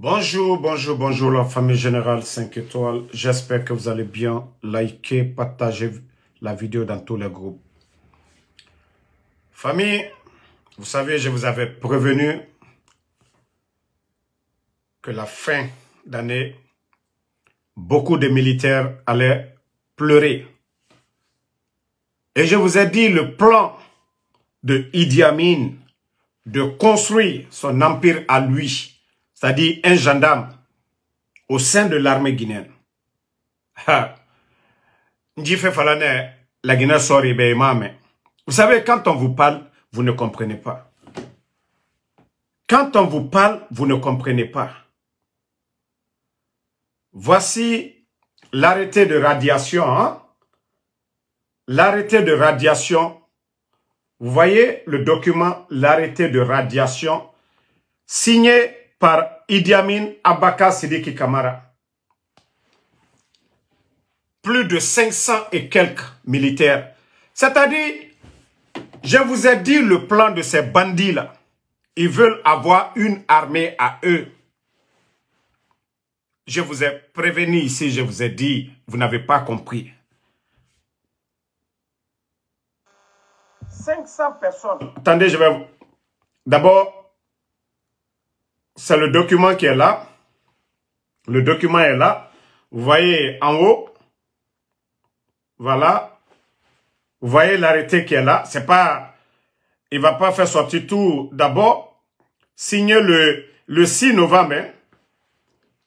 Bonjour, bonjour, bonjour la famille Générale 5 étoiles. J'espère que vous allez bien. Likez, partagez la vidéo dans tous les groupes. Famille, vous savez, je vous avais prévenu que la fin d'année, beaucoup de militaires allaient pleurer. Et je vous ai dit le plan de Idi Amin de construire son empire à lui, c'est-à-dire un gendarme au sein de l'armée guinéenne. Vous savez, quand on vous parle, vous ne comprenez pas. Quand on vous parle, vous ne comprenez pas. Voici l'arrêté de radiation. Hein? L'arrêté de radiation. Vous voyez le document, l'arrêté de radiation, signé par Idi Amin Abaka Sidiki Kamara. Plus de 500 et quelques militaires. C'est-à-dire, je vous ai dit le plan de ces bandits-là. Ils veulent avoir une armée à eux. Je vous ai prévenu ici, je vous ai dit, vous n'avez pas compris. 500 personnes. Attendez, je vais... D'abord, c'est le document qui est là. Le document est là. Vous voyez en haut. Voilà. Vous voyez l'arrêté qui est là. C'est pas... Il ne va pas faire sortir tout. D'abord, signer le 6 novembre. Hein.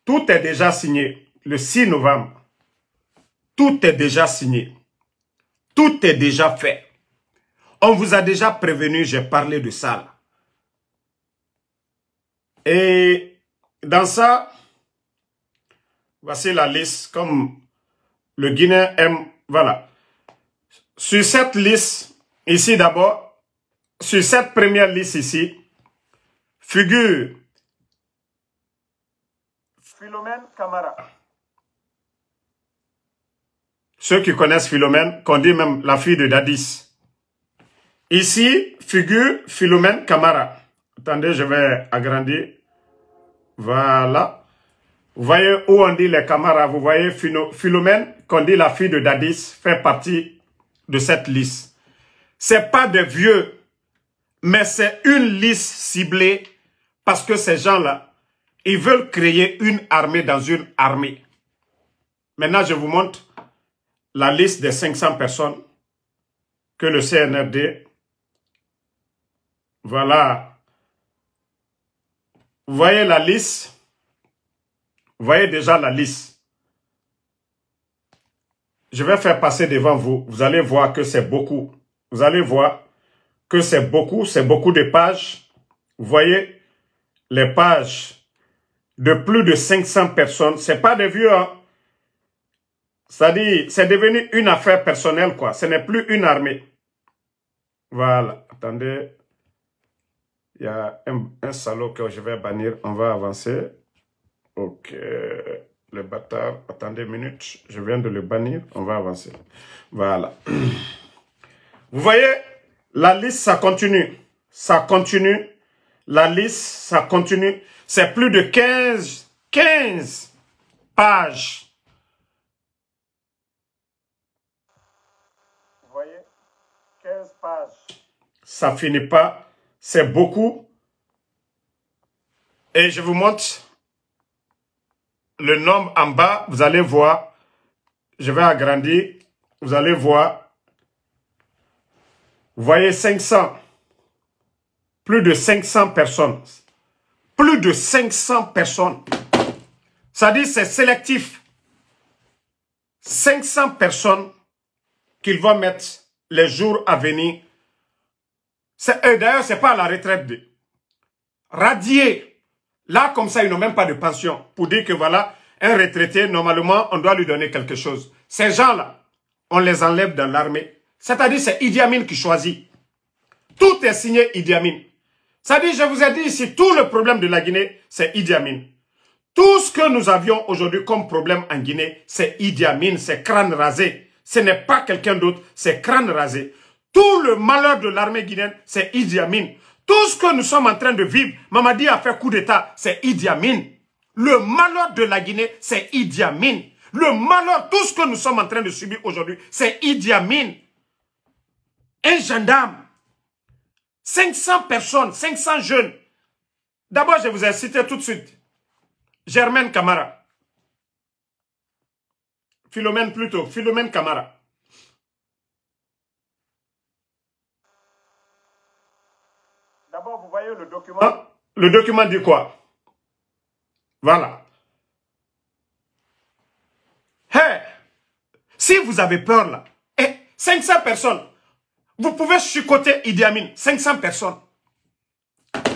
Tout est déjà signé. Le 6 novembre. Tout est déjà signé. Tout est déjà fait. On vous a déjà prévenu, j'ai parlé de ça. Là. Et dans ça, voici la liste comme le Guinéen aime. Voilà. Sur cette liste, ici d'abord, sur cette première liste ici, figure Philomène Kamara. Ceux qui connaissent Philomène, qu'on dit même la fille de Dadis. Ici, figure Philomène Kamara. Attendez, je vais agrandir. Voilà. Vous voyez où on dit les Kamara. Vous voyez Philomène, qu'on dit la fille de Dadis, fait partie de cette liste. C'est pas des vieux, mais c'est une liste ciblée parce que ces gens-là, ils veulent créer une armée dans une armée. Maintenant, je vous montre la liste des 500 personnes que le CNRD... Voilà. Vous voyez la liste. Vous voyez déjà la liste. Je vais faire passer devant vous. Vous allez voir que c'est beaucoup. Vous allez voir que c'est beaucoup de pages. Vous voyez les pages de plus de 500 personnes. C'est pas des vieux. Hein? C'est-à-dire, c'est devenu une affaire personnelle, quoi. Ce n'est plus une armée. Voilà. Attendez. Il y a un salaud que je vais bannir. On va avancer. Ok. Le bâtard. Attendez une minute. Je viens de le bannir. On va avancer. Voilà. Vous voyez, la liste, ça continue. Ça continue. La liste, ça continue. C'est plus de 15 pages. Vous voyez, 15 pages. Ça finit pas. C'est beaucoup. Et je vous montre le nombre en bas. Vous allez voir. Je vais agrandir. Vous allez voir. Vous voyez 500. Plus de 500 personnes. Plus de 500 personnes. Ça dit c'est sélectif. 500 personnes qu'ils vont mettre les jours à venir. D'ailleurs, ce n'est pas à la retraite. Radier. Là, comme ça, ils n'ont même pas de pension. Pour dire que voilà, un retraité, normalement, on doit lui donner quelque chose. Ces gens-là, on les enlève dans l'armée. C'est-à-dire, c'est Idi Amin qui choisit. Tout est signé Idi Amin. C'est-à-dire, je vous ai dit ici, tout le problème de la Guinée, c'est Idi Amin. Tout ce que nous avions aujourd'hui comme problème en Guinée, c'est Idi Amin, c'est crâne rasé. Ce n'est pas quelqu'un d'autre, c'est crâne rasé. Tout le malheur de l'armée guinéenne, c'est Idi Amin. Tout ce que nous sommes en train de vivre, Mamadi a fait coup d'État, c'est Idi Amin. Le malheur de la Guinée, c'est Idi Amin. Le malheur, tout ce que nous sommes en train de subir aujourd'hui, c'est Idi Amin. Un gendarme. 500 personnes, 500 jeunes. D'abord, je vous ai cité tout de suite. Germaine Camara. Philomène plutôt. Philomène Camara. D'abord, vous voyez le document. Le document dit quoi? Voilà. Hey, si vous avez peur là, 500 personnes, vous pouvez chicoter Idi Amin, 500 personnes.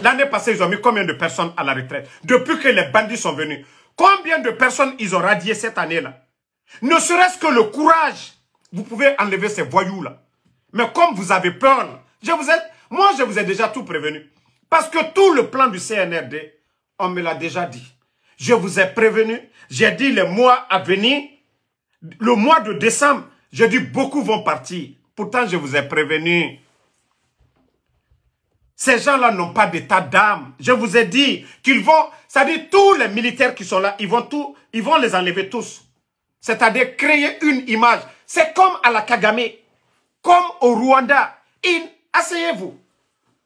L'année passée, ils ont mis combien de personnes à la retraite? Depuis que les bandits sont venus, combien de personnes ils ont radié cette année-là? Ne serait-ce que le courage, vous pouvez enlever ces voyous-là. Mais comme vous avez peur, là, moi je vous ai déjà tout prévenu. Parce que tout le plan du CNRD, on me l'a déjà dit. Je vous ai prévenu, j'ai dit les mois à venir, le mois de décembre, j'ai dit beaucoup vont partir. Pourtant, je vous ai prévenu. Ces gens-là n'ont pas d'état d'âme. Je vous ai dit qu'ils vont, c'est-à-dire tous les militaires qui sont là, ils vont les enlever tous. C'est-à-dire créer une image. C'est comme à la Kagame, comme au Rwanda. Asseyez-vous.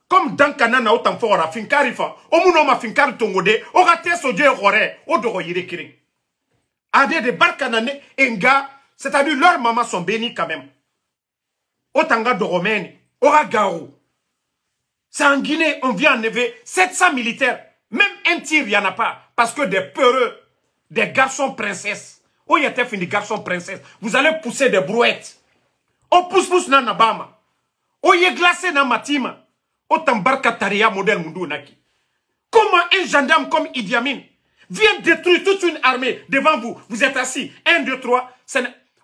Comme dans Kanana, autant fort, Finkarifa, Omunoma Finkari Tongode, Orate Sodje Rore, Odoro Yirekiri. Ade de Barkanane, Enga, c'est-à-dire leurs mamans sont bénies quand même. Otanga de Romaine, Oragaou. C'est en Guinée, on vient enlever 700 militaires. Même un tir, il n'y en a pas. Parce que des peureux, des garçons princesses. Où y a-t-il des garçons princesses? Vous allez pousser des brouettes. On pousse dans Nabama. On y est glacé dans Matima. Autant Barkataria modèle Mundu Naki. Comment un gendarme comme Idi Amin vient détruire toute une armée devant vous? Vous êtes assis. 1, 2, 3.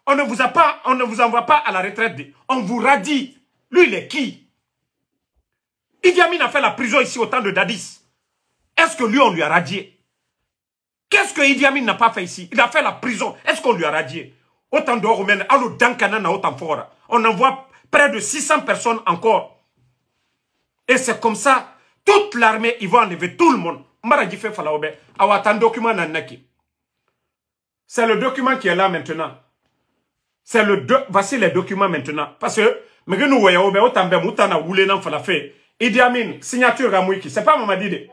On ne vous envoie pas à la retraite. On vous radie. Lui, il est qui? Idi Amin a fait la prison ici au temps de Dadis. Est-ce que lui, on lui a radié? Qu'est-ce que Idi Amin n'a pas fait ici? Il a fait la prison. Est-ce qu'on lui a radié? Autant de Roumaines, allo Dankanana, autant fort. On envoie près de 600 personnes encore. Et c'est comme ça, toute l'armée, ils vont enlever tout le monde. C'est le document qui est là maintenant. Voici les documents maintenant. Parce que, Idi Amin, signature Ramouiki, c'est pas Mamadide.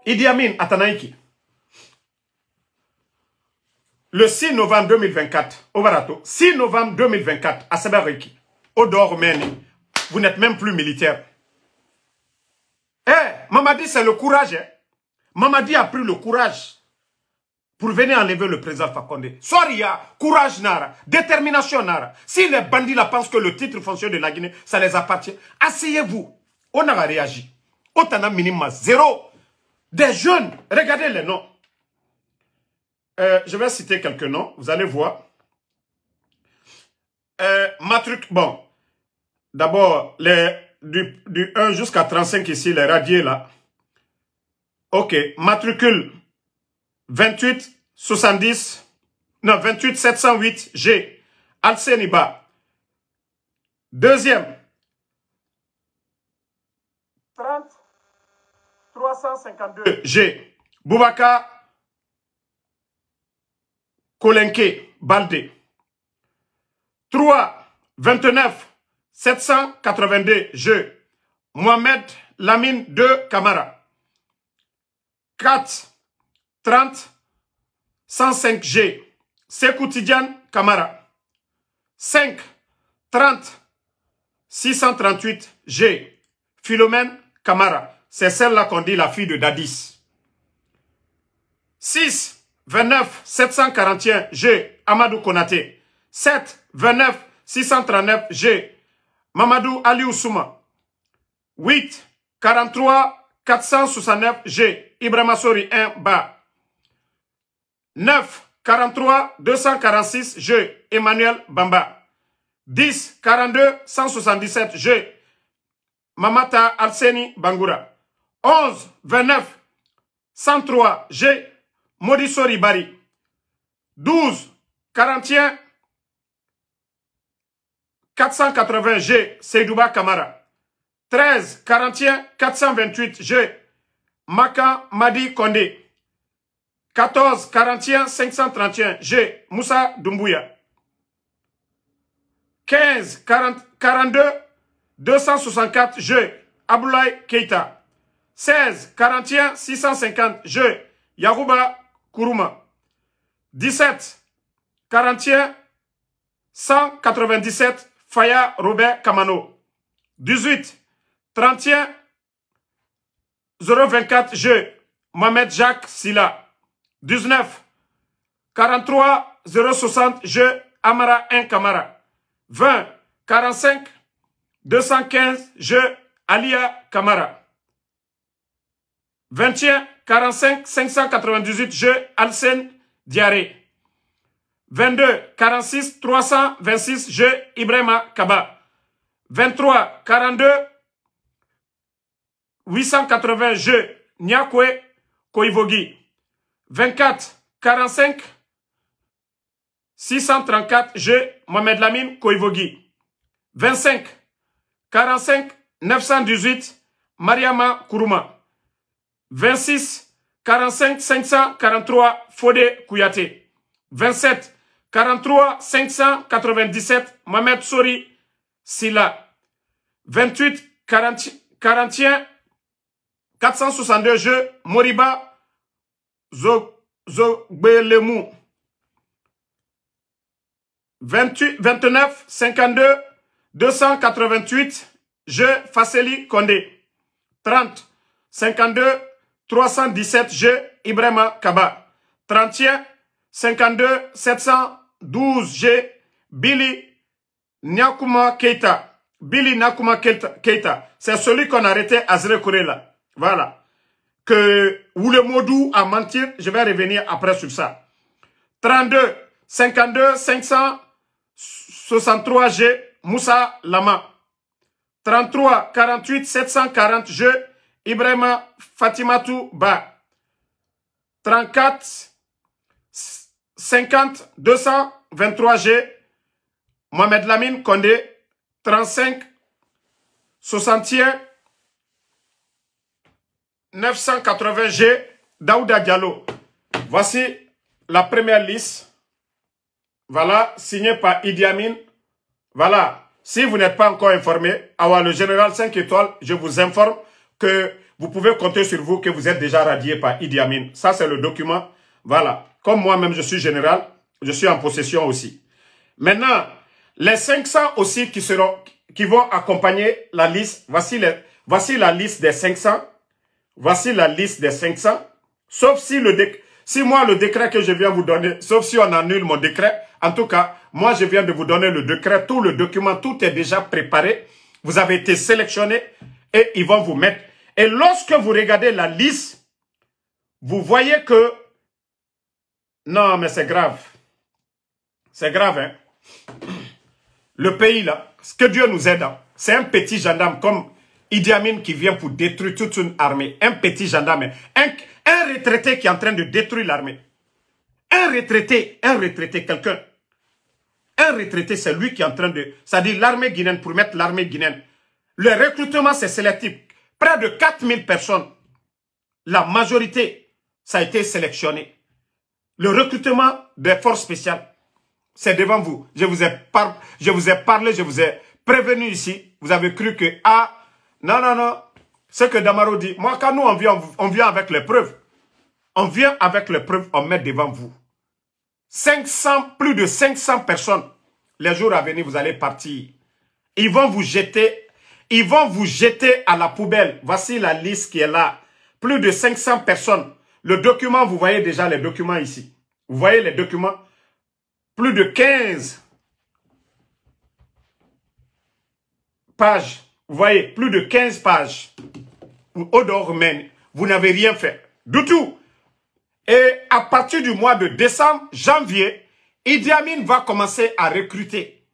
Idi Amin, Atanaiki. Le 6 novembre 2024, au Barato, 6 novembre 2024, à Sabariki, au Dormeni, vous n'êtes même plus militaire. Mamadi, c'est le courage. Mamadi a pris le courage pour venir enlever le président Fakonde. Soria, courage Nara, détermination Nara. Si les bandits là pensent que le titre foncier de la Guinée, ça les appartient, asseyez-vous. On a réagi. Autant minimum 0. Des jeunes, regardez les noms. Je vais citer quelques noms, vous allez voir. Bon, d'abord, du 1 jusqu'à 35 ici, les radiés là. Ok, matricule 28 70, non, 28 708 G, Alceniba. Deuxième, 30 352 G, Boubacar Kolenke, Baldé. 3, 29 782 G, Mohamed Lamine 2 Camara. 4, 30 105 G, Sekou Tidiane Camara. 5, 30 638 G, Philomène Camara. C'est celle-là qu'on dit la fille de Dadis. 6, 29 741 G, Amadou Konaté. 7, 29 639 G, Mamadou Ali Oussouma. 8, 43 469 G, Ibrahima Sori 1 Ba. 9, 43 246 G, Emmanuel Bamba. 10, 42 177 G, Mamata Alseni Bangoura. 11, 29 103 G, Modisori Bari. 12, 41 480 G, Seydouba Kamara. 13, 41 428 G, Maka Madi Kondé. 14 41 531 G. Moussa Doumbouya. 15 42 264 G. Aboulaye Keita. 16 41 650 G. Yarouba Kourouma. 17 41 197 Faya Robert Kamano. 18 31 024 G. Mohamed Jacques Silla. 19 43 060 G. Amara Kamara. 20 45 215 G. Alia Kamara. 21 45 598 G. Alsen Diaré. 22 46 326 G. Ibrahima Kaba. 23 42 880 G. Nyakwe Koivogi. 24 45 634 G. Mohamed Lamine Koivogi. 25 45 918 Mariama Kourouma. 26 45 543 Fodé Kouyaté. 27 43 597 Mohamed Sori Silla. 28 41 462 G. Moriba Zogbelemou. 29 52 288 G. Fasseli Kondé. 30 52 317 G. Ibrahima Kaba. 31 52 712 G. Billy Nyakuma Keita. Billy Nakuma Keita. C'est celui qu'on a arrêté à Zrekorela. Voilà. Que Oulemodou a menti. Je vais revenir après sur ça. 32 52 563 G. Moussa Lama. 33 48 740 G. Ibrahima Fatimatou Ba. 34 50 223 G. Mohamed Lamine Kondé. 35 61 980 G. Daouda Diallo. Voici la première liste. Voilà, signée par Idi Amin. Voilà. Si vous n'êtes pas encore informé, le général 5 étoiles, je vous informe que vous pouvez compter sur vous que vous êtes déjà radié par Idi Amin. Ça, c'est le document. Voilà. Comme moi-même, je suis général, je suis en possession aussi. Maintenant, les 500 aussi qui vont accompagner la liste, voici la liste des 500. Voici la liste des 500. Sauf si moi, le décret que je viens vous donner, sauf si on annule mon décret, en tout cas, moi, je viens de vous donner le décret, tout le document, tout est déjà préparé. Vous avez été sélectionné et ils vont vous mettre. Et lorsque vous regardez la liste, vous voyez que... Non, mais c'est grave. C'est grave, hein. Le pays, là, ce que Dieu nous aide, c'est un petit gendarme comme Idi Amin qui vient pour détruire toute une armée. Un petit gendarme. Un retraité qui est en train de détruire l'armée. Un retraité, quelqu'un. Un retraité, c'est lui qui est en train de... C'est-à-dire l'armée guinéenne, pour mettre l'armée guinéenne. Le recrutement, c'est sélectif. Près de 4000 personnes. La majorité, ça a été sélectionné. Le recrutement des forces spéciales, c'est devant vous. Je vous ai parlé, je vous ai prévenu ici. Vous avez cru que, non. Ce que Damaro dit, moi, quand nous, on vient avec les preuves. On vient avec les preuves, on met devant vous. Plus de 500 personnes. Les jours à venir, vous allez partir. Ils vont vous jeter à la poubelle. Voici la liste qui est là. Plus de 500 personnes. Le document, vous voyez déjà les documents ici. Vous voyez les documents. Plus de 15 pages. Vous voyez, plus de 15 pages. Vous n'avez rien fait. Du tout. Et à partir du mois de décembre, janvier, Idi Amin va commencer à recruter.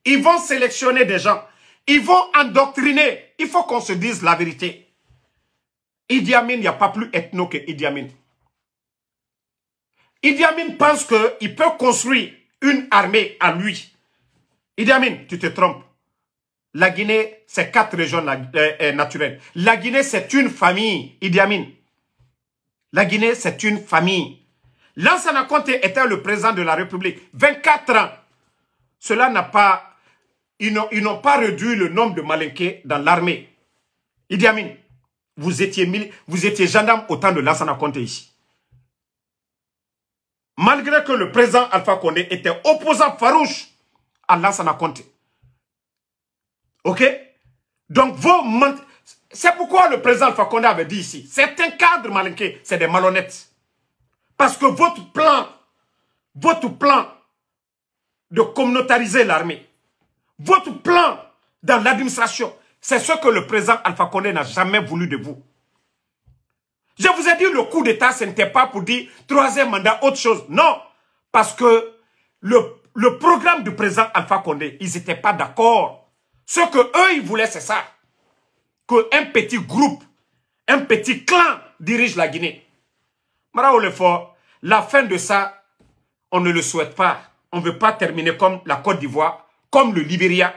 Ils vont sélectionner des gens. Ils vont endoctriner. Il faut qu'on se dise la vérité. Idi Amin, il n'y a pas plus ethno que Idi Amin. Idi Amin pense qu'il peut construire une armée à lui. Idi Amin, tu te trompes. La Guinée, c'est 4 régions naturelles. La Guinée, c'est une famille, Idi Amin. La Guinée, c'est une famille. Lansana Conté était le président de la République. 24 ans. Cela n'a pas... Ils n'ont pas réduit le nombre de Malinké dans l'armée. Idi Amin, vous étiez gendarme au temps de Lansana Conté ici. Malgré que le président Alpha Condé était opposant farouche à Lansana Conté. Ok? Donc, c'est pourquoi le président Alpha Condé avait dit ici, certains cadres malinqués, c'est des malhonnêtes. Parce que votre plan de communautariser l'armée, votre plan dans l'administration, c'est ce que le président Alpha Condé n'a jamais voulu de vous. Je vous ai dit, le coup d'État, ce n'était pas pour dire troisième mandat, autre chose. Non, parce que le programme du président Alpha Condé, ils n'étaient pas d'accord. Ce que eux, ils voulaient, c'est ça. Qu'un petit groupe, un petit clan dirige la Guinée. Mara Olefort, la fin de ça, on ne le souhaite pas. On ne veut pas terminer comme la Côte d'Ivoire, comme le Libéria.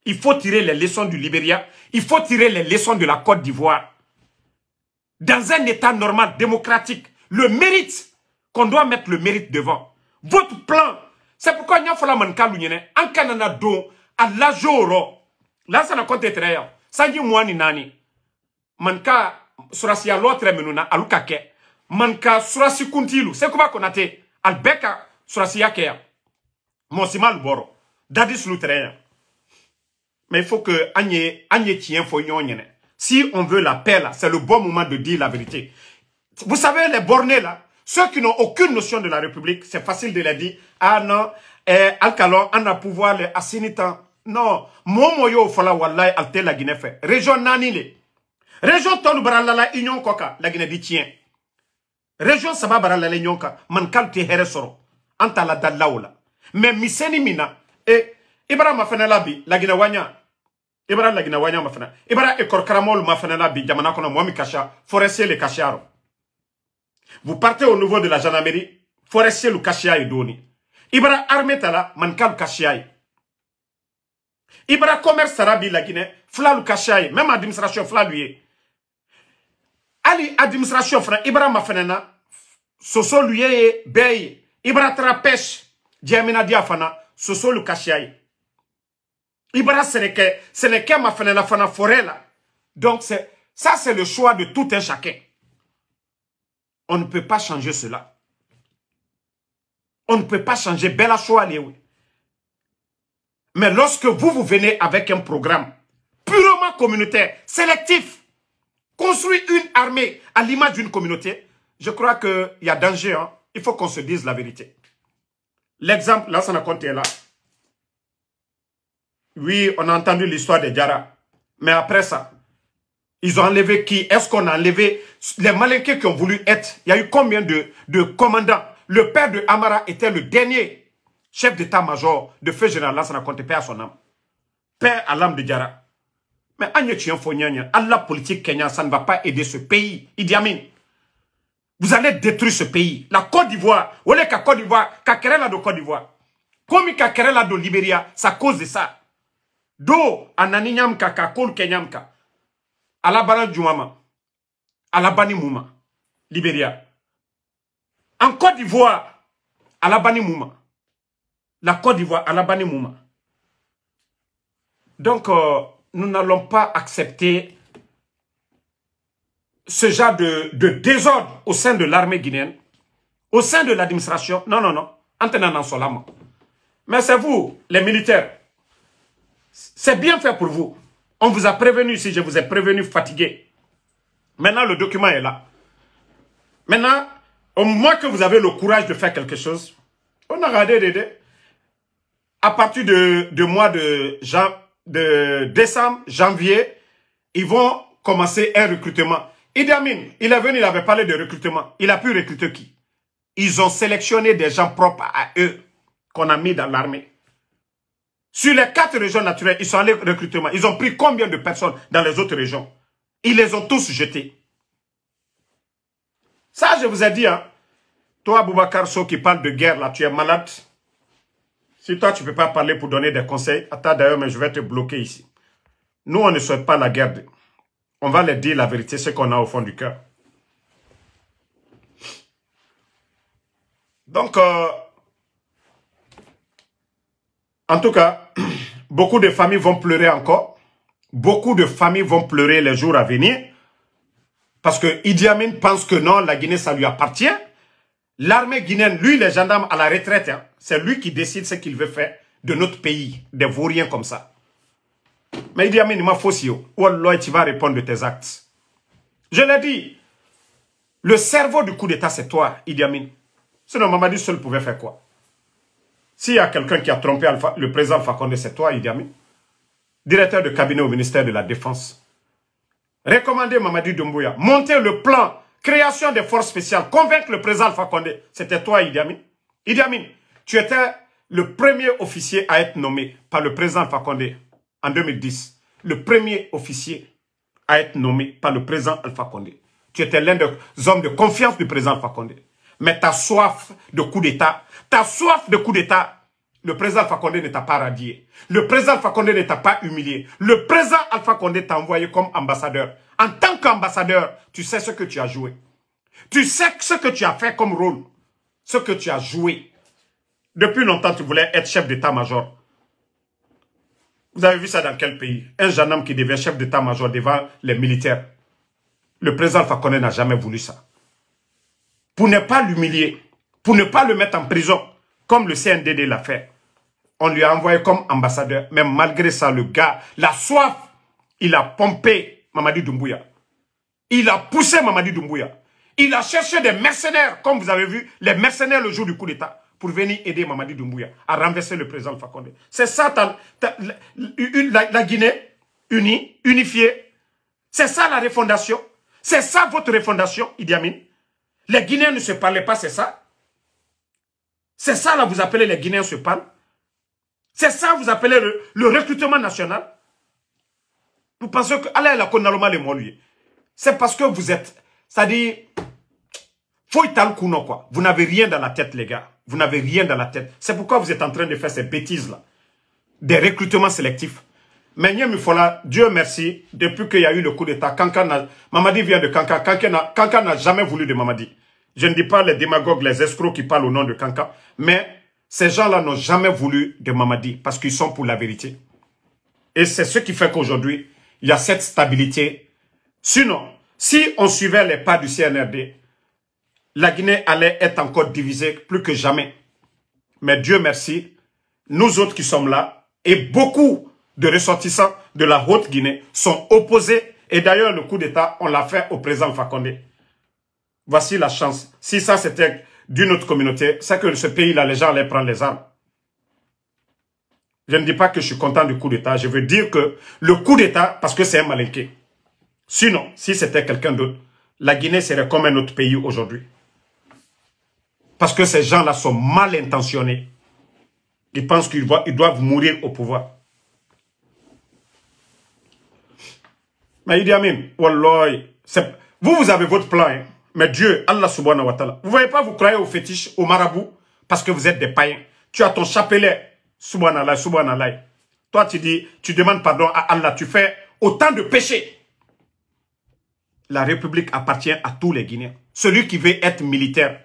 Il faut tirer les leçons du Libéria. Il faut tirer les leçons de la Côte d'Ivoire. Dans un État normal, démocratique, le mérite, qu'on doit mettre le mérite devant. Votre plan, c'est pourquoi il y a fait la manka l'union, en Canada do, à la joro. Là, ça n'a compte être rien. Ça dit moi ni nani. Manka, surasi à l'autre menuna, à l'ukake. Manka, surasi kuntilu. C'est comment qu'on a été? Albeka, surasi yakea. Monsima l'boro. Dadis l'outre. Mais il faut que Agne tient faut y. Si on veut la paix, là, c'est le bon moment de dire la vérité. Vous savez, les bornés, là, ceux qui n'ont aucune notion de la République, c'est facile de les dire. Ah non, Alcalon, on a pouvoir les assinitant. Non, Momoyo, Fala, Wallahi, Alte, la Guinée fait. Région Nanile. Région Tolubaralala, Union Koka, la Guinée dit tiens. Région Sababaralala, Union Koka, Mankal te Heresoro. Anta la Dalaola. Mais Miseni Mina, et Ibrahim Mafenelabi, la Guinée Wanya. Ibara la Guinawanya mafana. Ibara ekor karamol mafana la bi jamana kono mwami kasha. Forestier le kasharo. Vous partez au niveau de la gendarmerie. Forestier le kashia et doni. Ibara armée tala mankal kashia. Ibara commerce sarabi la Guinée. Fla le kashia. Même administration fla lui. Ali administration fla. Ibara mafana. Soso lui bey. Ibara trapèche. Diamina diafana. Soso le kashia. Ibara, ce n'est qu'un ma fana la fana forêt là. Donc, ça, c'est le choix de tout un chacun. On ne peut pas changer cela. On ne peut pas changer Bella choix, oui. Mais lorsque vous venez avec un programme purement communautaire, sélectif, construit une armée à l'image d'une communauté, je crois qu'il y a danger. Hein. Il faut qu'on se dise la vérité. L'exemple, là, ça n'a compté là. Oui, on a entendu l'histoire de Diarra. Mais après ça, ils ont enlevé qui? Est-ce qu'on a enlevé les Malinqués qui ont voulu être? Il y a eu combien de commandants? Le père de Amara était le dernier chef d'état-major de feu général Lansana Conté, père à son âme. Père à l'âme de Diarra. Mais Allah politique Kenya, ça ne va pas aider ce pays. Idi Amin. Vous allez détruire ce pays. La Côte d'Ivoire, ou les Côte d'Ivoire, Kakerela de Côte d'Ivoire. Comme Kakerela de Libéria, ça cause de ça. Do ananinyamka kakol kenyamka alabana jumama alabani mouma Libéria. En Côte d'Ivoire alabani mouma. La Côte d'Ivoire alabani mouma. Donc nous n'allons pas accepter ce genre de désordre au sein de l'armée guinéenne, au sein de l'administration. Non, non, non. Antenant solama. Mais c'est vous, les militaires. C'est bien fait pour vous. On vous a prévenu ici, je vous ai prévenu fatigué. Maintenant, le document est là. Maintenant, au moins que vous avez le courage de faire quelque chose, on a regardé à partir de mois de décembre, janvier, ils vont commencer un recrutement. Idi Amin, il est venu, il avait parlé de recrutement. Il a pu recruter qui? Ils ont sélectionné des gens propres à eux qu'on a mis dans l'armée. Sur les 4 régions naturelles, ils sont allés au recrutement. Ils ont pris combien de personnes dans les autres régions? Ils les ont tous jetés. Ça, je vous ai dit, hein. Toi, Boubacar So, qui parle de guerre, là, tu es malade. Si toi, tu ne peux pas parler pour donner des conseils, attends d'ailleurs, mais je vais te bloquer ici. Nous, on ne souhaite pas la guerre. On va leur dire la vérité, ce qu'on a au fond du cœur. Donc, en tout cas, beaucoup de familles vont pleurer encore. Beaucoup de familles vont pleurer les jours à venir. Parce que Idi Amin pense que non, la Guinée, ça lui appartient. L'armée guinéenne, lui, les gendarmes à la retraite, hein, c'est lui qui décide ce qu'il veut faire de notre pays, des vauriens comme ça. Mais Idi Amin, il m'a faussé. Wallah, tu vas répondre de tes actes. Je l'ai dit. Le cerveau du coup d'État, c'est toi, Idi Amin. Sinon, Mamadi seul pouvait faire quoi? S'il y a quelqu'un qui a trompé le président Alpha Condé, c'est toi, Idi Amin. Directeur de cabinet au ministère de la Défense. Recommandez Mamadi Doumbouya. Monter le plan, création des forces spéciales, convaincre le président Alpha Condé. C'était toi, Idi Amin. Idi Amin, tu étais le premier officier à être nommé par le président Alpha Condé en 2010. Le premier officier à être nommé par le président Alpha Condé. Tu étais l'un des hommes de confiance du président Alpha Condé. Mais ta soif de coup d'État, le président Alpha Condé ne t'a pas radié. Le président Alpha Condé ne t'a pas humilié. Le président Alpha Condé t'a envoyé comme ambassadeur. En tant qu'ambassadeur, tu sais ce que tu as joué. Tu sais ce que tu as fait comme rôle. Ce que tu as joué. Depuis longtemps, tu voulais être chef d'état-major. Vous avez vu ça dans quel pays? Un gendarme qui devient chef d'état-major devant les militaires. Le président Alpha Condé n'a jamais voulu ça. Pour ne pas l'humilier, pour ne pas le mettre en prison, comme le CNDD l'a fait. On lui a envoyé comme ambassadeur. Mais malgré ça, le gars, la soif, il a pompé Mamadi Doumbouya. Il a poussé Mamadi Doumbouya. Il a cherché des mercenaires, comme vous avez vu, les mercenaires le jour du coup d'État, pour venir aider Mamadi Doumbouya à renverser le président Alpha Condé. C'est ça la Guinée unie, unifiée. C'est ça la refondation. C'est ça votre refondation, Idi Amin. Les Guinéens ne se parlaient pas, c'est ça. C'est ça, là, vous appelez les Guinéens se parlent. C'est ça, vous appelez le recrutement national. Vous pensez que, allez, la Konaloma les molliers. C'est parce que vous êtes, c'est-à-dire, faut y quoi. Vous n'avez rien dans la tête, les gars. Vous n'avez rien dans la tête. C'est pourquoi vous êtes en train de faire ces bêtises-là. Des recrutements sélectifs. Mais Dieu merci, depuis qu'il y a eu le coup d'État, Mamadi vient de Kanka. Kanka n'a jamais voulu de Mamadi. Je ne dis pas les démagogues, les escrocs qui parlent au nom de Kanka, mais ces gens-là n'ont jamais voulu de Mamadi parce qu'ils sont pour la vérité. Et c'est ce qui fait qu'aujourd'hui, il y a cette stabilité. Sinon, si on suivait les pas du CNRD, la Guinée allait être encore divisée plus que jamais. Mais Dieu merci, nous autres qui sommes là, et beaucoup de ressortissants de la Haute-Guinée sont opposés. Et d'ailleurs, le coup d'État, on l'a fait au président Alpha Condé. Voici la chance. Si ça, c'était d'une autre communauté, c'est que ce pays-là, les gens allaient prendre les armes. Je ne dis pas que je suis content du coup d'État. Je veux dire que le coup d'État, parce que c'est un malinqué. Sinon, si c'était quelqu'un d'autre, la Guinée serait comme un autre pays aujourd'hui. Parce que ces gens-là sont mal intentionnés. Ils pensent qu'ils doivent mourir au pouvoir. Mais Idi Amin, wallah, vous avez votre plan, hein? Mais Dieu, Allah subhanahu wa ta'ala, vous ne voyez pas, vous croyez aux fétiches, aux marabouts, parce que vous êtes des païens. Tu as ton chapelet, subhanallah, subhanallah. Toi, tu demandes pardon à Allah, tu fais autant de péchés. La République appartient à tous les Guinéens. Celui qui veut être militaire,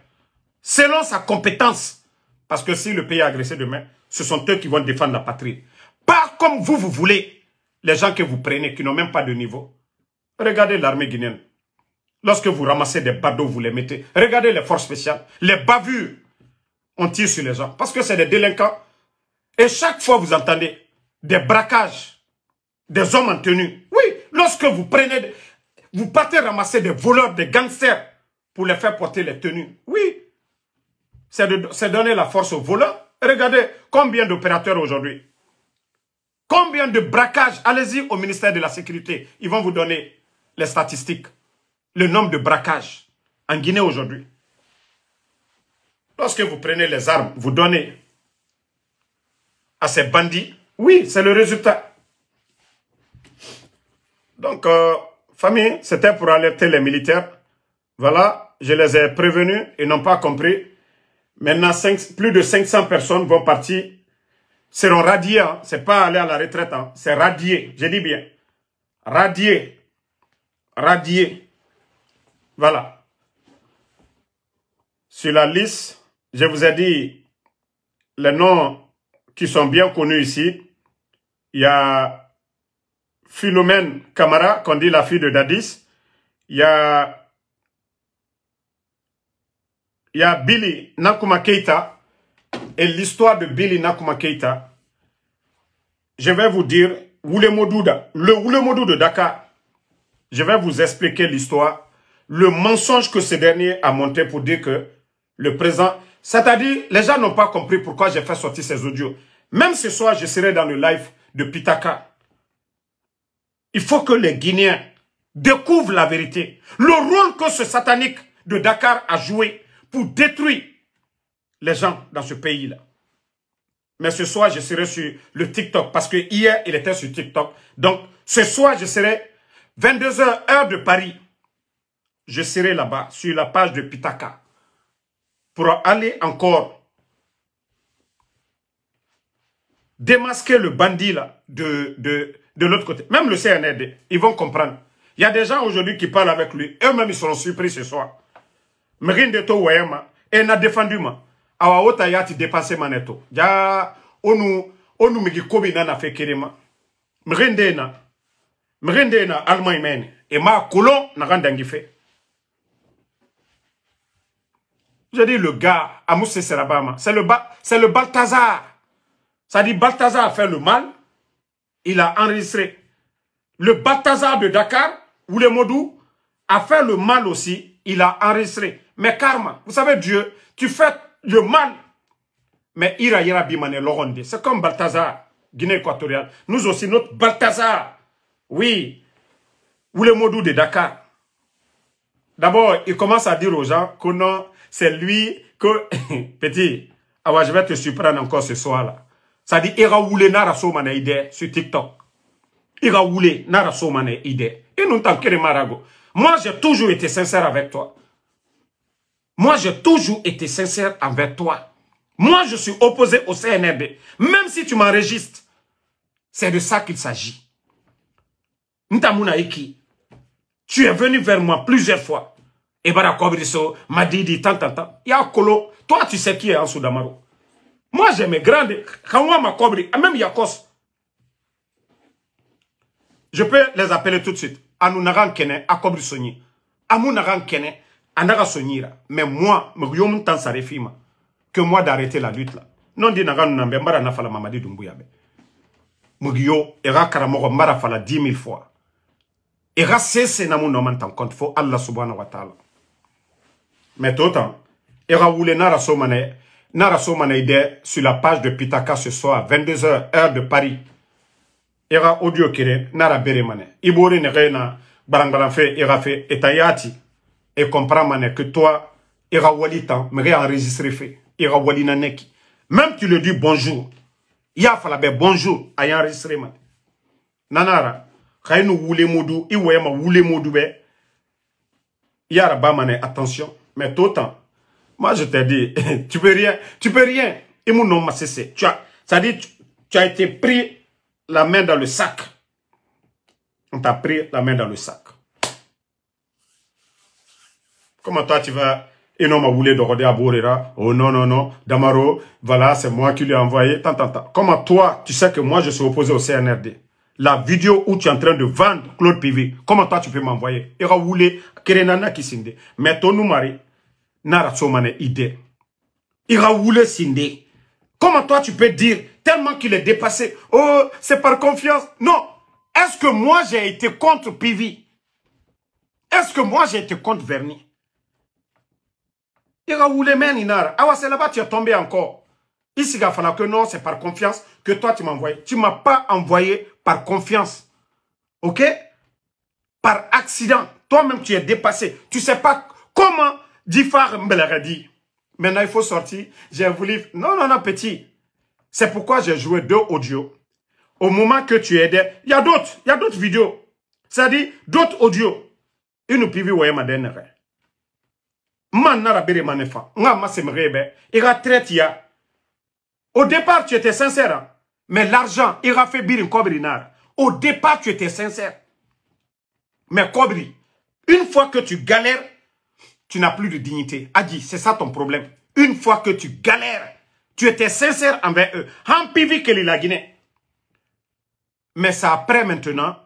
selon sa compétence. Parce que si le pays est agressé demain, ce sont eux qui vont défendre la patrie. Pas comme vous voulez. Les gens que vous prenez, qui n'ont même pas de niveau. Regardez l'armée guinéenne. Lorsque vous ramassez des badauds, vous les mettez. Regardez les forces spéciales. Les bavures, on tire sur les gens. Parce que c'est des délinquants. Et chaque fois, vous entendez des braquages, des hommes en tenue. Oui, lorsque vous prenez, vous partez ramasser des voleurs, des gangsters, pour les faire porter les tenues. Oui, c'est donner la force aux voleurs. Regardez combien d'opérateurs aujourd'hui. Combien de braquages? Allez-y au ministère de la Sécurité. Ils vont vous donner les statistiques. Le nombre de braquages en Guinée aujourd'hui. Lorsque vous prenez les armes, vous donnez à ces bandits. Oui, c'est le résultat. Donc, famille, c'était pour alerter les militaires. Voilà, je les ai prévenus, ils n'ont pas compris. Maintenant, plus de 500 personnes vont partir, seront radiées. Hein. Ce n'est pas aller à la retraite, hein. C'est radié, je dis bien. Radié. Radié. Voilà. Sur la liste, je vous ai dit les noms qui sont bien connus ici. Il y a Philomène Camara, qu'on dit la fille de Dadis. Il y a Billy Nakuma Keita. Et l'histoire de Billy Nakuma Keita, je vais vous dire, le Wulemodou de Dakar, je vais vous expliquer l'histoire, le mensonge que ce dernier a monté pour dire que le président, c'est-à-dire, les gens n'ont pas compris pourquoi j'ai fait sortir ces audios. Même ce soir, je serai dans le live de Pitaka. Il faut que les Guinéens découvrent la vérité. Le rôle que ce satanique de Dakar a joué pour détruire les gens dans ce pays-là. Mais ce soir, je serai sur le TikTok parce que hier, il était sur TikTok. Donc, ce soir, je serai 22h, heure de Paris. Je serai là-bas, sur la page de Pitaka, pour aller encore démasquer le bandit là de l'autre côté. Même le CNRD, ils vont comprendre. Il y a des gens aujourd'hui qui parlent avec lui. Eux-mêmes, ils seront surpris ce soir. Merindeto Wayama, et n'a défendu moi. Awa ota yati dépassé maneto. Ja, onu migi kobi na fait kerema. Merindena Allemagne mène. Et ma colon n'a rien d'angife. Je dis le gars, Amousse Serabama, c'est le Balthazar. Ça dit Balthazar a fait le mal, il a enregistré. Le Balthazar de Dakar, Wulemodou, a fait le mal aussi, il a enregistré. Mais karma, vous savez Dieu, tu fais le mal. Mais Ira Bimane Loronde, c'est comme Balthazar, Guinée équatoriale. Nous aussi, notre Balthazar, oui, Wulemodou de Dakar. D'abord, il commence à dire aux gens que non, c'est lui que... Petit, alors je vais te surprendre encore ce soir-là. Ça dit, Ira Wule Nara Somane Ide sur TikTok. Ira Wule Nara Somane Ide. Et nous t'en marago. Moi, j'ai toujours été sincère avec toi. Moi, j'ai toujours été sincère avec toi. Moi, je suis opposé au CNRD. Même si tu m'enregistres, c'est de ça qu'il s'agit. Ntamuna Iki, tu es venu vers moi plusieurs fois. Et Barakobriso m'a dit tant. Ya Kolo, toi, tu sais qui est en Soudamaro. Moi, j'ai mes grandes. Kawa Makobri, même Yakos. Je peux les appeler tout de suite. Anunaran Kene, Akobri Soni. Amunaran Kene, Anara Sonira. Mais moi, me tant sa refima. Que moi d'arrêter la lutte là. Non, dit Naran Nambe, Mara Nafala Mamadi Dumbuyabe. Mugyo, Era Karamoro, Mara Fala 10 000 fois. Era cesse Namu Noman tant compte, faut Allah subhanahu wa ta'ala. Mais tout temps, Era Wule Nara Somane ide sur la page de Pitaka ce soir, 22h, heure de Paris. Era audio kere, Nara Beremane. Ibori Nerena, Barangalanfe, Era fait, Etayati. Et comprends mane que toi, Era Walitan, me réenregistré fait. Era Walina Neki. Même tu le dis bonjour. Ya falabe bonjour, ayan enregistré man. Nanara, Khaïnou Wulemodou, Iwema Wulemodou be. Yara Bamane, attention. Mais tout temps, moi je t'ai dit, tu peux rien. Et mon nom m'a cessé. Ça dit, tu as été pris la main dans le sac. On t'a pris la main dans le sac. Comment toi tu vas, et non m'a voulu de Rodé à Bourera. Oh non, Damaro, voilà, c'est moi qui lui ai envoyé. Tant. Comment toi, tu sais que moi je suis opposé au CNRD. La vidéo où tu es en train de vendre Claude Pivé, comment toi tu peux m'envoyer? Il a voulu Kerenana qui sinde. Mais ton mari, Nara Somane ide. Il a voulu sinde. Comment toi tu peux dire, tellement qu'il est dépassé, oh, c'est par confiance. Non. Est-ce que moi j'ai été contre Pivi? Est-ce que moi j'ai été contre Verny? Il a voulu men Inara. Ah ouais, c'est là-bas tu es tombé encore. Ici, il a fallu que non, c'est par confiance que toi tu m'as envoyé. Tu ne m'as pas envoyé par confiance. Ok? Par accident. Toi-même, tu es dépassé. Tu ne sais pas comment Difar me dit. Maintenant, il faut sortir. J'ai voulu... Non, petit. C'est pourquoi j'ai joué 2 audios. Au moment que tu aidais... Il y a d'autres vidéos. C'est-à-dire, d'autres audios. Une pivi oué ma dernière. Man nara bere manefa. Nga ma semrebe. Ira traite ya. Au départ, tu étais sincère. Hein? Mais l'argent, il a fait bir Kobrinar. Au départ, tu étais sincère. Mais Kobri, une fois que tu galères, tu n'as plus de dignité. Adi, c'est ça ton problème. Une fois que tu galères, tu étais sincère envers eux. Hampivi que la Guinée. Mais ça après maintenant,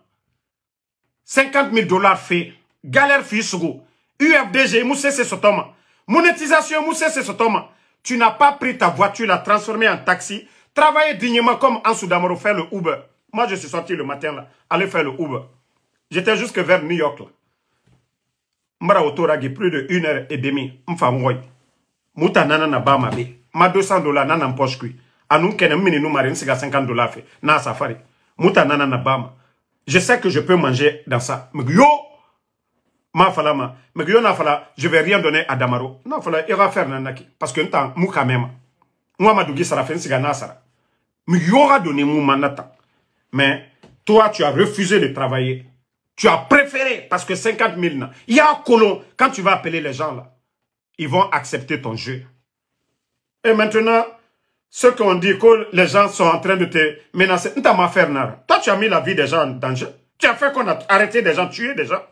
50 000 $ fait. Galère fait sogo. UFDG, moussé c'est sotoma. Monétisation, moussé c'est sotoma. Tu n'as pas pris ta voiture, la transformer en taxi. Travailler dignement comme en Soudamaro, faire le Uber. Moi, je suis sorti le matin là, aller faire le Uber. J'étais jusque vers New York là. M'bara autoragi plus de 1h30. M'fa mwoy. Mouta nana na ba ma be. Ma 200 $ nana en poche kui. Anou kene mini nou marine siga 50 $ fait. Na safari. Mouta nana na ba ma. Je sais que je peux manger dans ça. Mais yo, ma falama. Mais yo na fala, je vais rien donner à Damaro. Na fala, il va faire nanaki. Parce que n'ta mouka même. Moi ma dougi sara fin siga na sara. Mais yo aura donné mou manata. Mais toi tu as refusé de travailler. Tu as préféré, parce que 50 000, il y a un colon, quand tu vas appeler les gens là, ils vont accepter ton jeu. Et maintenant, ce qu'on dit que les gens sont en train de te menacer, toi tu as mis la vie des gens en danger. Tu as fait qu'on a arrêté des gens, tué des gens.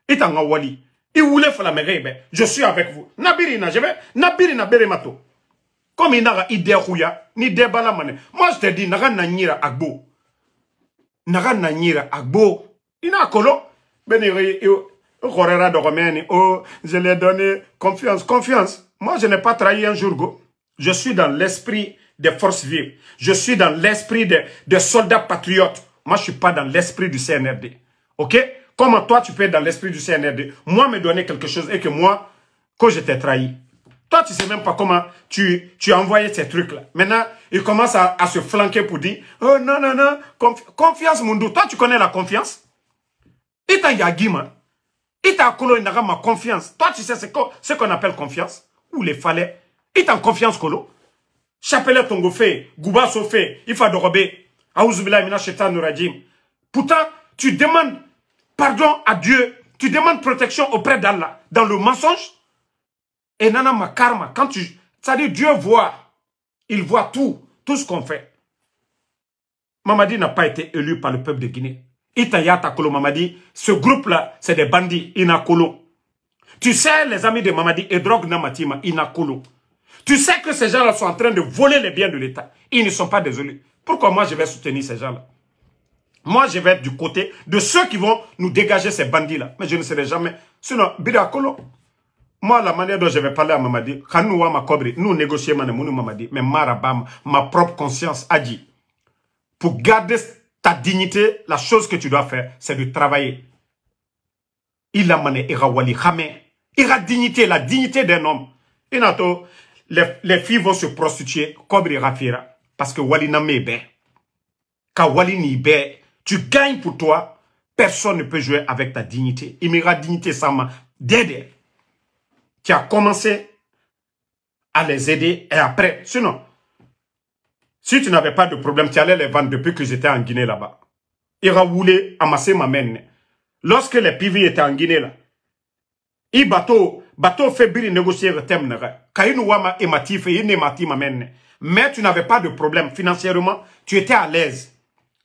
Il t'a wali. Il voulait faire la mairie, je suis avec vous. Nabirina, je vais, Nabirina Beremato. Comme il n'a idée rouya, ni débala mané. Moi je te dis, naga nanyira agbo. Naga nanyira agbo. Il n'a colo. Je l'ai donné confiance. Confiance. Moi, je n'ai pas trahi un jour. Go. Je suis dans l'esprit des forces vives. Je suis dans l'esprit des soldats patriotes. Moi, je ne suis pas dans l'esprit du CNRD. Ok? Comment toi, tu peux être dans l'esprit du CNRD? Moi, me donner quelque chose et que moi, que je t'ai trahi. Toi, tu ne sais même pas comment tu as envoyé ces trucs-là. Maintenant, il commence à se flanquer pour dire, oh non, non, non, confiance, Mundu. Toi, tu connais la confiance? Il t'a yagima. Il t'a colo ma confiance. Toi, tu sais ce qu'on appelle confiance? Ou les fallait. Il t'a confiance, colo. Chapelet Tongo fait, Gouba so fait, il faut dorober. Aouzubila mina shetan nourajim. Pourtant, tu demandes pardon à Dieu. Tu demandes protection auprès d'Allah. Dans le mensonge. Et nana ma karma. Quand tu. C'est-à-dire, Dieu voit. Il voit tout. Tout ce qu'on fait. Mamadi n'a pas été élu par le peuple de Guinée. Itayata Kolo Mamadi, ce groupe-là, c'est des bandits, Inakolo. Tu sais, les amis de Mamadi, et drogue Namatima, Inakolo. Tu sais que ces gens-là sont en train de voler les biens de l'État. Ils ne sont pas désolés. Pourquoi moi je vais soutenir ces gens-là? Moi, je vais être du côté de ceux qui vont nous dégager ces bandits-là. Mais je ne serai jamais. Sinon, Bidakolo. Moi, la manière dont je vais parler à Mamadi, quand nous négocions Mamadi, mais Marabam, ma propre conscience a dit, pour garder ta dignité, la chose que tu dois faire, c'est de travailler. Il a mané, il a wali, il a dignité, la dignité d'un homme. Les filles vont se prostituer, comme il rafira, parce que wali n'a mebe. Quand wali ni be, tu gagnes pour toi, personne ne peut jouer avec ta dignité. Il m'ira dignité sans ma d'aider. Tu as commencé à les aider et après, sinon, si tu n'avais pas de problème, tu allais les vendre depuis que j'étais en Guinée là-bas. Il a voulu amasser ma main. Lorsque les pivis étaient en Guinée là, il bateau fait bien négocier le thème. Mais tu n'avais pas de problème financièrement, tu étais à l'aise.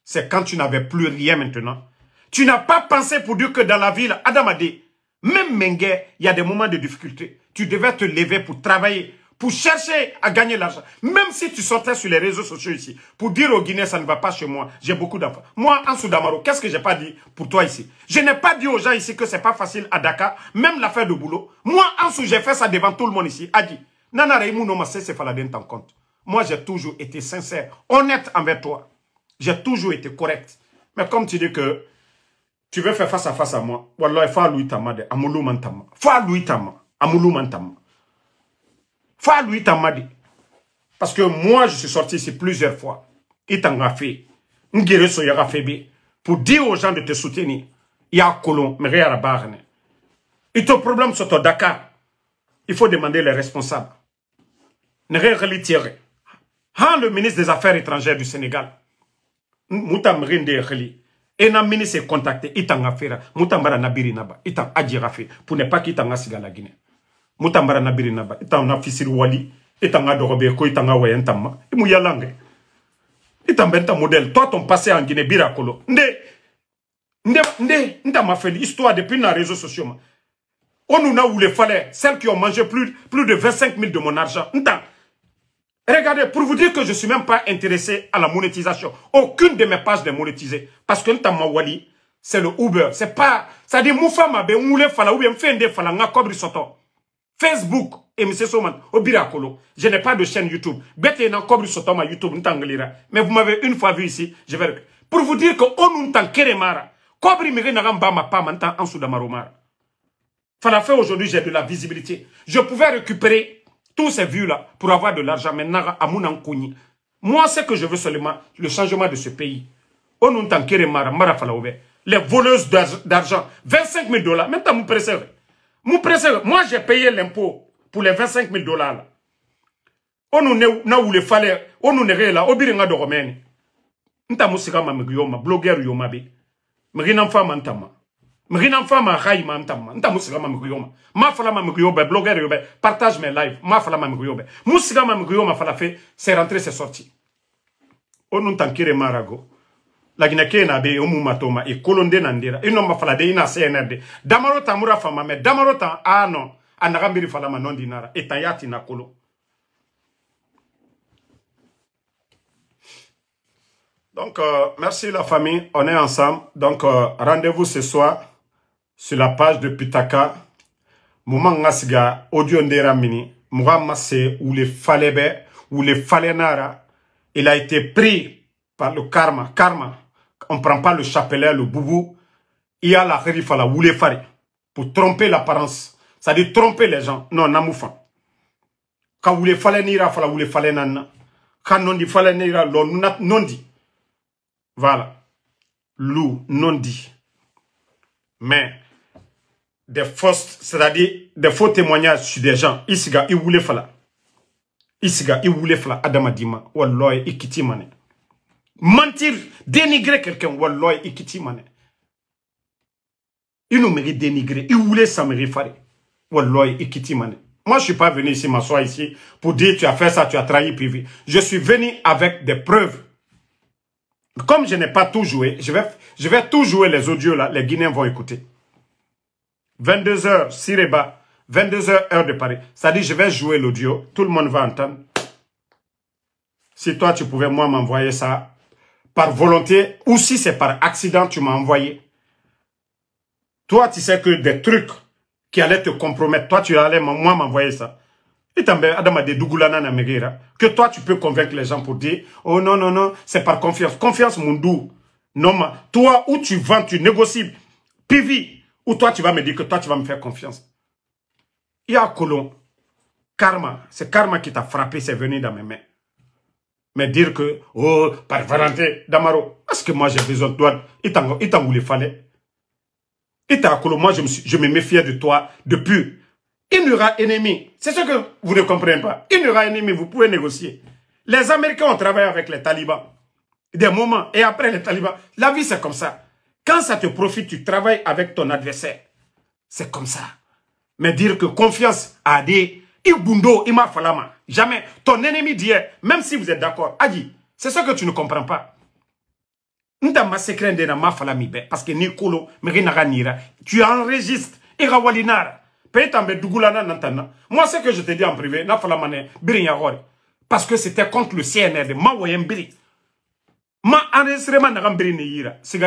C'est quand tu n'avais plus rien maintenant. Tu n'as pas pensé pour dire que dans la ville, Adam a dit, même Mengue, il y a des moments de difficulté. Tu devais te lever pour travailler, pour chercher à gagner l'argent. Même si tu sortais sur les réseaux sociaux ici, pour dire aux Guinéens, ça ne va pas chez moi, j'ai beaucoup d'enfants. Moi, en Soudamaro, qu'est-ce que j'ai pas dit pour toi ici? Je n'ai pas dit aux gens ici que c'est pas facile à Dakar, même l'affaire de boulot. Moi, en Sou, j'ai fait ça devant tout le monde ici. A dit, Nana Raimou no masse c'est faladin en compte. Moi, j'ai toujours été sincère, honnête envers toi. J'ai toujours été correct. Mais comme tu dis que tu veux faire face à moi, Wallah, il faut louer ta main de Amoulou Mantama. Faut louer ta main, Amoulou Mantama. Faut louer ta main. Parce que moi, je suis sorti ici plusieurs fois. Il t'en a fait. Pour dire aux gens de te soutenir. Il y a un colon, mais rien à la barre. Et ton problème sur ton Dakar, il faut demander les responsables. Ne rien retirer. Le ministre des Affaires étrangères du Sénégal, Moutam Rinde Reli, et le ministre est contacté, il t'en a fait, Moutambara Nabiri Naba, il t'en a dit pour ne pas qu'il t'en a siga la Guinée. Moutambara Nabiri Naba, il t'en a fissir Wali, il t'en a dorobé, il t'en a wayentama, il mouya langue. Il t'en a un modèle, toi ton passé en Guinée, Birakolo. Nde, t'as ma fait l'histoire depuis les réseaux sociaux. On nous a où les fallait, celles qui ont mangé plus de 25 000 de mon argent. Regardez, pour vous dire que je ne suis même pas intéressé à la monétisation. Aucune de mes pages n'est monétisée. Parce que Wali, c'est le Uber. C'est pas, ça dit Moufa Mabe, Moule Fala, ou bien Fende Fala, Nga Kobri Soto. Facebook, et M. Soman, Obirakolo. Je n'ai pas de chaîne YouTube. Bête Nga Kobri Soto, ma YouTube, Ntanglira. Mais vous m'avez une fois vu ici, je vais. Pour vous dire que on nous t'en Keremara. Kobri Mire Nagamba ma pas maintenant en sous d'Amaromara. Fala fait aujourd'hui, j'ai de la visibilité. Je pouvais récupérer tous ces vues-là pour avoir de l'argent maintenant à Mounankouni. Moi, c'est que je veux seulement le changement de ce pays. On nous t'en Keremara, Mara Falaoube. Les voleuses d'argent, 25 000 $. Maintenant, mon presseur. Moi, j'ai payé l'impôt pour les 25 000 $. Là. On nous n'a où les fallait, on nous n'est là, au biringa de Romaine. Nta musika ma migiyoma, blogueur yoma be. Mrina fama ntama. Mrina fama raima ntama. Nta musika ma migiyoma. Ma fala ma migiyoba, blogueur yoba, partage mes lives. Ma fala ma migiyoba. Musika ma migiyoma fala fait, c'est rentré, c'est sorti. On nous tankire marago. La Guinée na be omu matoma et kolonde nandira. Ino ma fala de ina CNRD. Damaro tamura fama me damaro tam ah non. Anagambiri fala ma non dinara. Et tayati na kolo. Donc, merci la famille, on est ensemble. Donc, rendez-vous ce soir sur la page de Pitaka. Mouma ngasiga audio ndera mini. Moura masse ou les falebe ou les falenara. Il a été pris par le karma. Karma. On ne prend pas le chapelet, le boubou. Il y a la rifala ou les fari. Pour tromper l'apparence. Ça dit tromper les gens. Non, namoufan. Quand vous les falenira, fala ou les falenana. Quand non dit falenira, non dit. Voilà. Loup, non dit. Mais, des fausses, c'est-à-dire des faux témoignages sur des gens. Isiga, il voulait fala. Isiga, il voulait fala. Adamadima, walloy, ikiti mane. Mentir, dénigrer quelqu'un, walloy, ikiti mane. Il nous mérite dénigrer. Il voulait ça me référer. Walloy, ikiti mane. Moi, je ne suis pas venu ici, m'asseoir ici, pour dire tu as fait ça, tu as trahi privé. Je suis venu avec des preuves. Comme je n'ai pas tout joué, je vais tout jouer les audios là, les Guinéens vont écouter. 22h, Sireba, 22h, heure de Paris. Ça dit, je vais jouer l'audio, tout le monde va entendre. Si toi, tu pouvais, moi, m'envoyer ça par volonté, ou si c'est par accident, tu m'as envoyé. Toi, tu sais que des trucs qui allaient te compromettre, toi, tu allais, moi, m'envoyer ça. Que toi, tu peux convaincre les gens pour dire, oh non, non, non, c'est par confiance. Confiance, mon doux. Non, toi, où tu vends, tu négocies, pivi, ou toi, tu vas me dire que toi, tu vas me faire confiance. Il y a un colon. Karma. C'est karma qui t'a frappé, c'est venu dans mes mains. Mais dire que, oh, par volonté, Damaro, parce que moi, j'ai besoin de toi. Il t'en voulait fallait. Et t'as colon, moi, je me méfiais de toi depuis. Il n'y aura ennemi. C'est ce que vous ne comprenez pas. Il n'y aura ennemi, vous pouvez négocier. Les Américains ont travaillé avec les talibans. Des moments, et après les talibans. La vie, c'est comme ça. Quand ça te profite, tu travailles avec ton adversaire. C'est comme ça. Mais dire que confiance a des... Ibundo, ima falama. Jamais. Ton ennemi d'hier, même si vous êtes d'accord, Adi, c'est ce que tu ne comprends pas. Parce que Nikolo, tu enregistres. Irawalinara. Moi, ce que je te dis en privé, parce que c'était contre le CNRD. Ma enregistrement n'a pas été c'est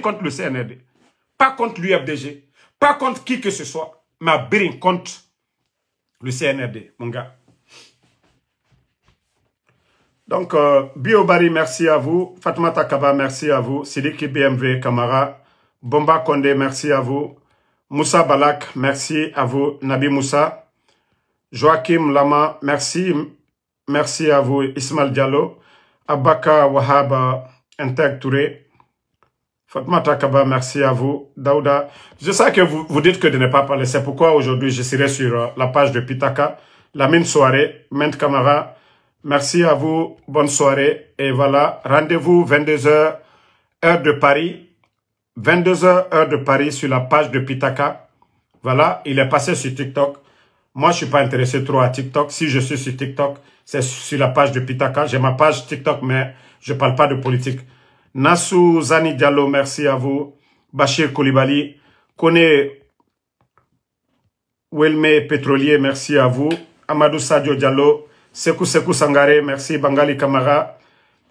contre le CNRD. Pas contre l'UFDG. Pas contre qui que ce soit. Mais contre le CNRD, mon gars. Donc, Biobari, merci à vous. Fatma Takaba, merci à vous. Sidiki BMV Kamara. Bomba Kondé, merci à vous. Moussa Balak, merci à vous. Nabi Moussa. Joachim Lama, merci. Merci à vous. Ismail Diallo. Abaka Wahaba, Integ Touré. Fatma Takaba, merci à vous. Daouda. Je sais que vous dites que de ne pas parler. C'est pourquoi aujourd'hui je serai sur la page de Pitaka. La même soirée. Ment Kamara. Merci à vous. Bonne soirée. Et voilà. Rendez-vous 22h, heure de Paris. 22h, heure de Paris, sur la page de Pitaka. Voilà, il est passé sur TikTok. Moi, je ne suis pas intéressé trop à TikTok. Si je suis sur TikTok, c'est sur la page de Pitaka. J'ai ma page TikTok, mais je ne parle pas de politique. Nassou Zani Diallo, merci à vous. Bachir Koulibaly. Kone Wilme Pétrolier, merci à vous. Amadou Sadio Diallo, Sekou Sangare, merci. Bangali Kamara,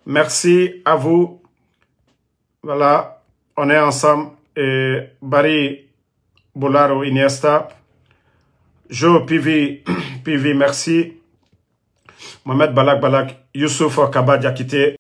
merci à vous. Voilà, on est ensemble. Et Barry Bolaro Iniesta, Joe Pivi, merci. Mohamed Balak, Youssouf Kaba Diakité.